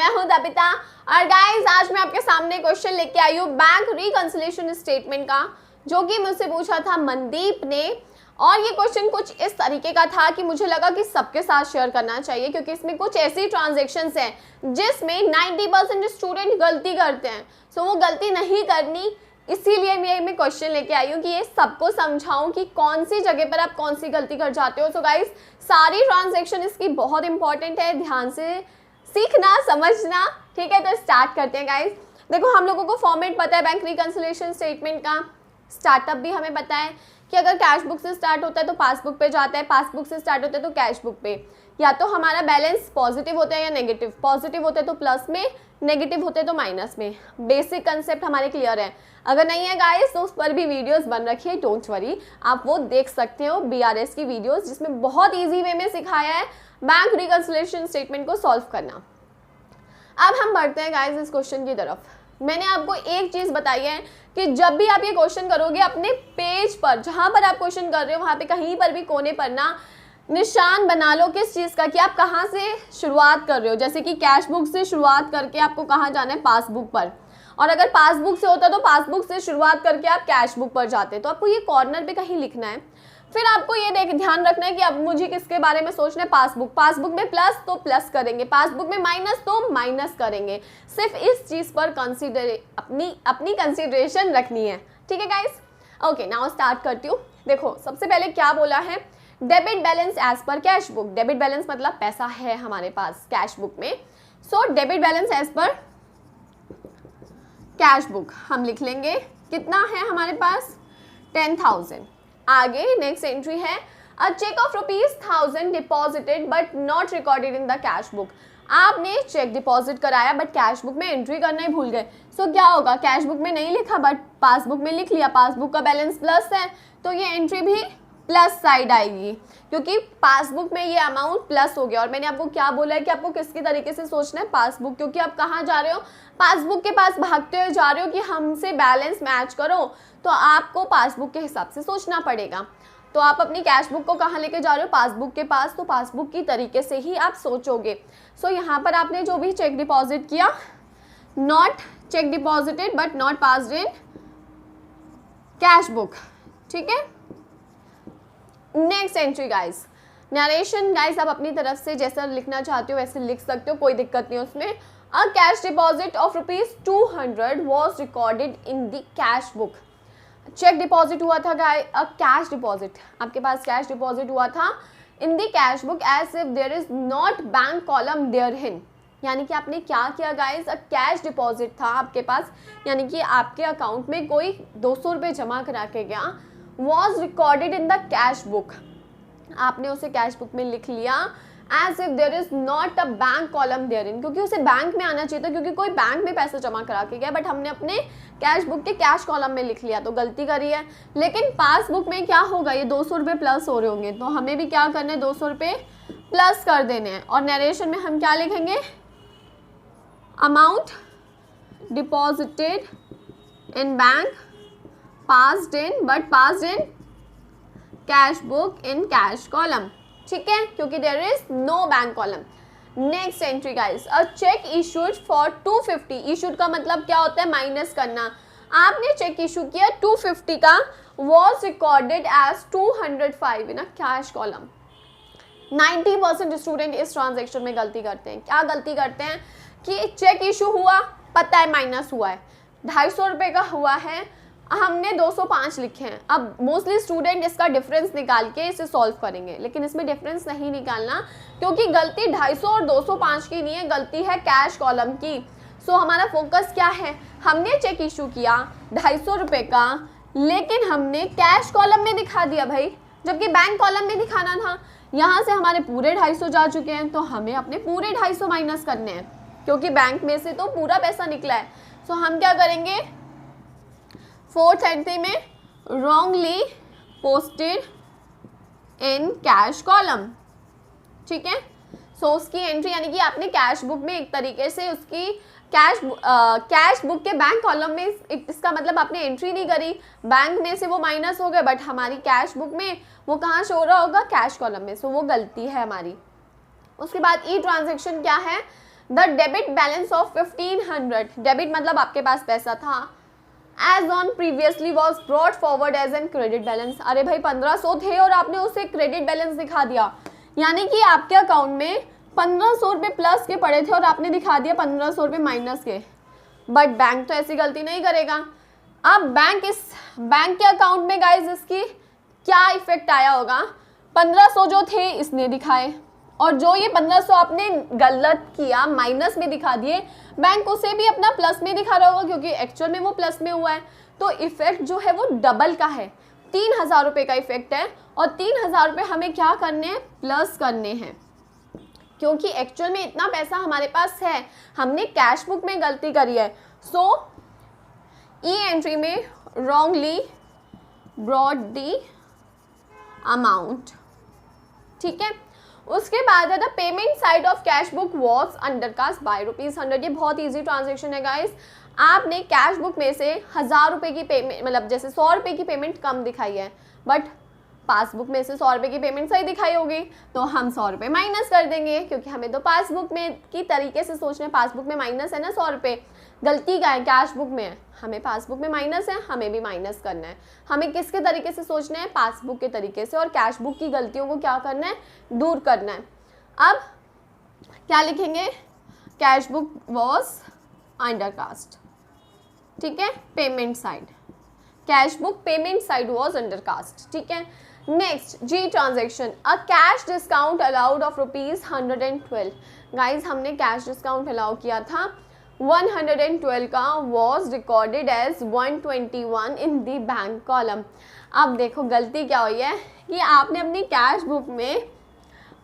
मैं हूं दबिता और गाइस आज मैं आपके सामने क्वेश्चन लेके आई हूँ बैंक रिकंसिलिएशन स्टेटमेंट का, जो कि मुझसे पूछा था मनदीप ने। और ये क्वेश्चन कुछ इस तरीके का था कि मुझे लगा कि सबके साथ शेयर करना चाहिए, क्योंकि इसमें कुछ ऐसी ट्रांजेक्शन्स हैं जिसमें 90% स्टूडेंट गलती करते हैं। सो वो गलती नहीं करनी, इसीलिए मैं क्वेश्चन लेके आई हूँ कि ये सबको समझाऊं कि कौन सी जगह पर आप कौन सी गलती कर जाते हो। सो गाइस सारी ट्रांजेक्शन इसकी बहुत इंपॉर्टेंट है, ध्यान से सीखना समझना। ठीक है, तो स्टार्ट करते हैं गाइस। देखो हम लोगों को फॉर्मेट पता है बैंक रिकंसिलिएशन स्टेटमेंट का, स्टार्टअप भी हमें पता है कि अगर कैश बुक से स्टार्ट होता है तो पासबुक पे जाता है, पासबुक से स्टार्ट होता है तो कैश बुक पे। या तो हमारा बैलेंस पॉजिटिव होता है या नेगेटिव, पॉजिटिव होते तो प्लस में, नेगेटिव होते तो माइनस में। बेसिक कंसेप्ट हमारे क्लियर है। अगर नहीं है गाइस तो उस पर भी वीडियोस बन रखी है, डोंट वरी, आप वो देख सकते हो BRS की वीडियोस, जिसमें बहुत ईजी वे में सिखाया है बैंक रिकंसिलिएशन स्टेटमेंट को सॉल्व करना। अब हम बढ़ते हैं गाइस इस क्वेश्चन की तरफ। मैंने आपको एक चीज बताई है कि जब भी आप ये क्वेश्चन करोगे अपने पेज पर, जहां पर आप क्वेश्चन कर रहे हो वहां पे कहीं पर भी कोने पर ना निशान बना लो किस चीज का, कि आप कहां से शुरुआत कर रहे हो। जैसे कि कैश बुक से शुरुआत करके आपको कहां जाना है, पासबुक पर। और अगर पासबुक से होता तो पासबुक से शुरुआत करके आप कैश बुक पर जाते, तो आपको ये कॉर्नर पे कहीं लिखना है। फिर आपको ये ध्यान रखना है कि अब मुझे किसके बारे में सोचना है, पासबुक। पासबुक में प्लस तो प्लस करेंगे, पासबुक में माइनस तो माइनस करेंगे। सिर्फ इस चीज पर अपनी कंसिडरेशन रखनी है। ठीक है गाइस, ओके नाउ स्टार्ट करती हूँ। देखो सबसे पहले क्या बोला है, debit balance as per cash book. Debit balance मतलब पैसा है हमारे पास कैश बुक में। So debit balance as per cash book हम लिख लेंगे, कितना है हमारे पास 10,000। आगे नेक्स्ट एंट्री है, a cheque of ₹1000 deposited but not recorded in the cash book. आपने चेक डिपॉजिट कराया बट कैश बुक में एंट्री करना ही भूल गए। सो क्या होगा, कैश बुक में नहीं लिखा बट पासबुक में लिख लिया, पासबुक का बैलेंस प्लस है तो ये एंट्री भी प्लस साइड आएगी, क्योंकि पासबुक में ये अमाउंट प्लस हो गया। और मैंने आपको क्या बोला है कि आपको किसकी तरीके से सोचना है, पासबुक, क्योंकि आप कहाँ जा रहे हो, पासबुक के पास भागते हुए जा रहे हो कि हमसे बैलेंस मैच करो, तो आपको पासबुक के हिसाब से सोचना पड़ेगा। तो आप अपनी कैश बुक को कहाँ लेके जा रहे हो, पासबुक के पास, तो पासबुक की तरीके से ही आप सोचोगे। सो यहाँ पर आपने जो भी चेक डिपॉजिट किया, not check deposited but not passed in cash book. ठीक है, next entry guys, narration guys आप अपनी तरफ से जैसा लिखना चाहते हो वैसे लिख सकते हो, कोई दिक्कत नहीं उसमें। A cash deposit of ₹200 was recorded in the cash book. Cheque deposit हुआ था गाइस, अ कैश डिपॉजिट, आपके पास कैश डिपॉजिट हुआ था in the cash book as if there is not bank column there in. यानी कि आपने क्या किया गाइस, अ कैश डिपॉजिट था आपके पास, यानी कि आपके अकाउंट में कोई 200 रुपये जमा करा के गया, was recorded in the cash book, आपने उसे कैश बुक में लिख लिया as if there is not a bank column there in, क्योंकि उसे बैंक में आना चाहिए था, क्योंकि कोई बैंक में पैसा जमा करा के गया, बट हमने अपने कैश बुक के कैश कॉलम में लिख लिया, तो गलती करी है। लेकिन पासबुक में क्या होगा, ये 200 रुपये प्लस हो रहे होंगे, तो हमें भी क्या करना है, 200 रुपये प्लस कर देने हैं। और नरेशन में हम क्या लिखेंगे, amount deposited in bank passed in but passed in cash book in cash column। ठीक है, क्योंकि there is no bank column। next entry guys, a check issued for 250। issued का मतलब क्या होता है, माइनस करना। आपने चेक इशू किया 250 का, was recorded as 205 in a cash column। 90% student इस ट्रांजेक्शन में गलती करते हैं। क्या गलती करते हैं कि चेक इशू हुआ, पता है माइनस हुआ है, 250 रुपये का हुआ है, हमने 205 लिखे हैं। अब मोस्टली स्टूडेंट इसका डिफरेंस निकाल के इसे सॉल्व करेंगे, लेकिन इसमें डिफरेंस नहीं निकालना, क्योंकि गलती 250 और 205 की नहीं है, गलती है कैश कॉलम की। सो हमारा फोकस क्या है, हमने चेक इशू किया 250 रुपये का, लेकिन हमने कैश कॉलम में दिखा दिया भाई, जबकि बैंक कॉलम में दिखाना था। यहाँ से हमारे पूरे 250 जा चुके हैं, तो हमें अपने पूरे 250 माइनस करने हैं, क्योंकि बैंक में से तो पूरा पैसा निकला है। सो हम क्या करेंगे, 4th एंट्री में wrongly posted in cash column। ठीक है, सो उसकी एंट्री यानी कि आपने कैश बुक में एक तरीके से उसकी कैश बुक के बैंक कॉलम में, इसका मतलब आपने एंट्री नहीं करी, बैंक में से वो माइनस हो गए, बट हमारी कैश बुक में वो कहाँ शो हो रहा होगा, कैश कॉलम में। सो वो गलती है हमारी। उसके बाद ई ट्रांजेक्शन क्या है, the debit balance of 1500, debit मतलब आपके पास पैसा था, as on previously was brought forward as an credit balance. अरे भाई 1500 थे और आपने उसे क्रेडिट बैलेंस दिखा दिया, यानी कि आपके अकाउंट में 1500 रुपये प्लस के पड़े थे और आपने दिखा दिया 1500 रुपये माइनस के। बट बैंक तो ऐसी गलती नहीं करेगा। अब बैंक के अकाउंट में गाइज इसकी क्या इफेक्ट आया होगा, 1500 जो थे इसने दिखाए और जो ये 1500 आपने गलत किया माइनस में दिखा दिए, बैंक उसे भी अपना प्लस में दिखा रहा होगा क्योंकि एक्चुअल में वो प्लस में हुआ है। तो इफेक्ट जो है वो डबल का है, 3000 रुपये का इफेक्ट है और 3000 रुपये हमें क्या करने हैं, प्लस करने हैं, क्योंकि एक्चुअल में इतना पैसा हमारे पास है, हमने कैश बुक में गलती करी है। सो ई एंट्री में रॉन्गली ब्रॉट दी अमाउंट, ठीक है। उसके बाद है the payment side of cash book was undercast bye ₹100। ये बहुत ईजी ट्रांजेक्शन है गाइस। आपने कैश बुक में से 1000 रुपये की पेमेंट, मतलब जैसे 100 रुपये की पेमेंट कम दिखाई है, बट पासबुक में से 100 रुपये की पेमेंट सही दिखाई होगी, तो हम 100 रुपये माइनस कर देंगे, क्योंकि हमें तो पासबुक में की तरीके से सोचना है। पासबुक में माइनस है ना 100 रुपये, गलती का है कैश बुक में है, हमें पासबुक में माइनस है, हमें भी माइनस करना है। हमें किसके तरीके से सोचना है, पासबुक के तरीके से, और कैश बुक की गलतियों को क्या करना है, दूर करना है। अब क्या लिखेंगे, कैश बुक वॉज अंडरकास्ट, ठीक है, payment side, cash book payment side was undercast, ठीक है। Next G transaction, a cash discount allowed of ₹112। Guys हमने कैश डिस्काउंट अलाउ किया था 112 का, was recorded as 121 in the bank column. अब देखो गलती क्या हुई है कि आपने अपनी कैश बुक में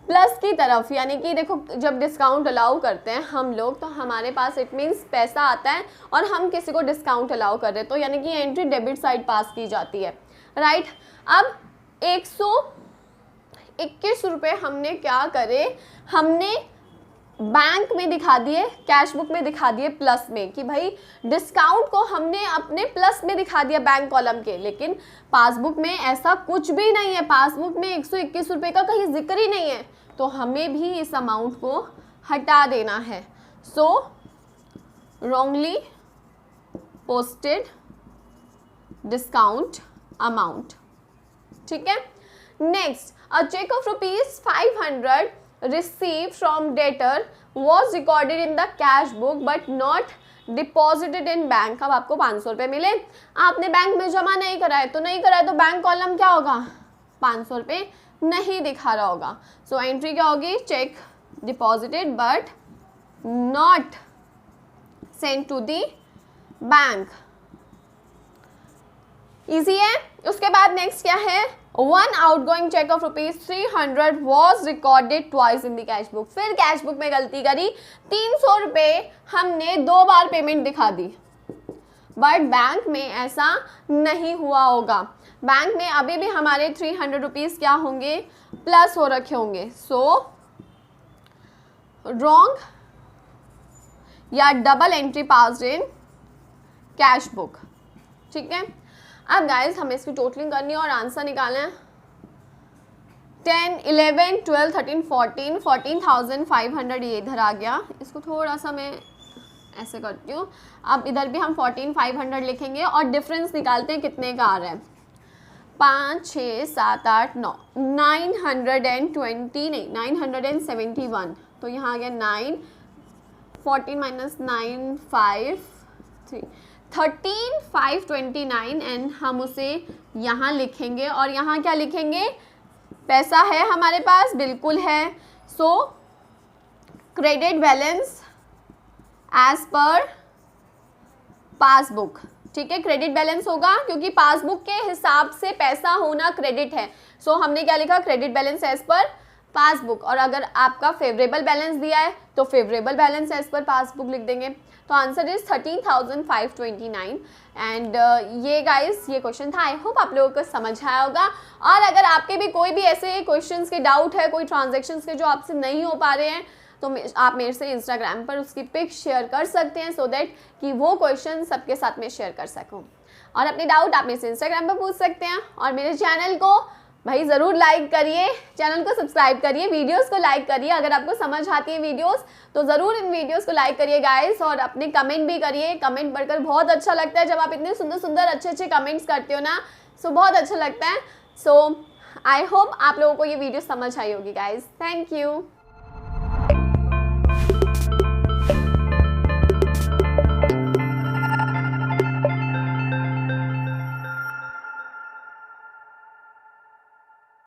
प्लस की तरफ, यानी कि देखो जब डिस्काउंट अलाउ करते हैं हम लोग, तो हमारे पास इट मीन्स पैसा आता है और हम किसी को डिस्काउंट अलाउ कर रहे हैं, तो यानी कि एंट्री डेबिट साइड पास की जाती है, राइट। अब 121 रुपये हमने क्या करे, हमने बैंक में दिखा दिए, कैश बुक में दिखा दिए प्लस में, कि भाई डिस्काउंट को हमने अपने प्लस में दिखा दिया बैंक कॉलम के, लेकिन पासबुक में ऐसा कुछ भी नहीं है, पासबुक में 121 रुपये का कहीं जिक्र ही नहीं है, तो हमें भी इस अमाउंट को हटा देना है। So wrongly posted discount amount, ठीक है। Next, a cheque of ₹500 received from debtor was recorded in the cash book but not deposited in bank। अब आपको 500 रुपये मिले, आपने बैंक में जमा नहीं कराए, तो नहीं कराए तो बैंक कॉलम क्या होगा, 500 रुपये नहीं दिखा रहा होगा। सो एंट्री क्या होगी, cheque deposited but not sent to the bank. Easy है। उसके बाद नेक्स्ट क्या है, one outgoing cheque of ₹300 was recorded twice in the cash book. फिर कैश बुक में गलती करी, 300 रुपये हमने 2 बार पेमेंट दिखा दी, बट बैंक में ऐसा नहीं हुआ होगा। बैंक में अभी भी हमारे 300 रुपीज़ क्या होंगे, प्लस हो रखे होंगे। सो रॉन्ग या double entry passed in cash book, ठीक है। अब गाइस हमें इसकी टोटलिंग करनी है और आंसर निकालना है। 10, 11, 12, 13, 14, 14,500 ये इधर आ गया। इसको थोड़ा सा मैं ऐसे करती हूँ। अब इधर भी हम 14,500 लिखेंगे और डिफरेंस निकालते हैं कितने का आ रहा है। 5, 6, 7, 8, 9, 920 नहीं 971, तो यहाँ आ गया 9, 14 - 9, 5, 3, 13,529 एंड हम उसे यहाँ लिखेंगे और यहाँ क्या लिखेंगे, पैसा है हमारे पास, बिल्कुल है। So credit balance as per passbook, ठीक है, क्रेडिट बैलेंस होगा क्योंकि पासबुक के हिसाब से पैसा होना क्रेडिट है। सो हमने क्या लिखा, credit balance as per passbook, और अगर आपका फेवरेबल बैलेंस दिया है तो favourable balance as per passbook लिख देंगे। तो आंसर इज 13,529 एंड ये गाइस ये क्वेश्चन था। आई होप आप लोगों को समझ आया होगा। और अगर आपके भी कोई भी ऐसे क्वेश्चंस के डाउट है, कोई ट्रांजैक्शंस के जो आपसे नहीं हो पा रहे हैं, तो आप मेरे से इंस्टाग्राम पर उसकी पिक शेयर कर सकते हैं सो दैट कि वो क्वेश्चन सबके साथ में शेयर कर सकूँ। और अपने डाउट आप मेरे से इंस्टाग्राम पर पूछ सकते हैं और मेरे चैनल को भाई ज़रूर लाइक करिए, चैनल को सब्सक्राइब करिए, वीडियोस को लाइक करिए। अगर आपको समझ आती है वीडियोस तो ज़रूर इन वीडियोस को लाइक करिए गाइस, और अपने कमेंट भी करिए। कमेंट पढ़कर बहुत अच्छा लगता है, जब आप इतने सुंदर सुंदर अच्छे अच्छे कमेंट्स करते हो ना, सो बहुत अच्छा लगता है। सो आई होप आप लोगों को ये वीडियो समझ आई होगी गाइस। Thank you.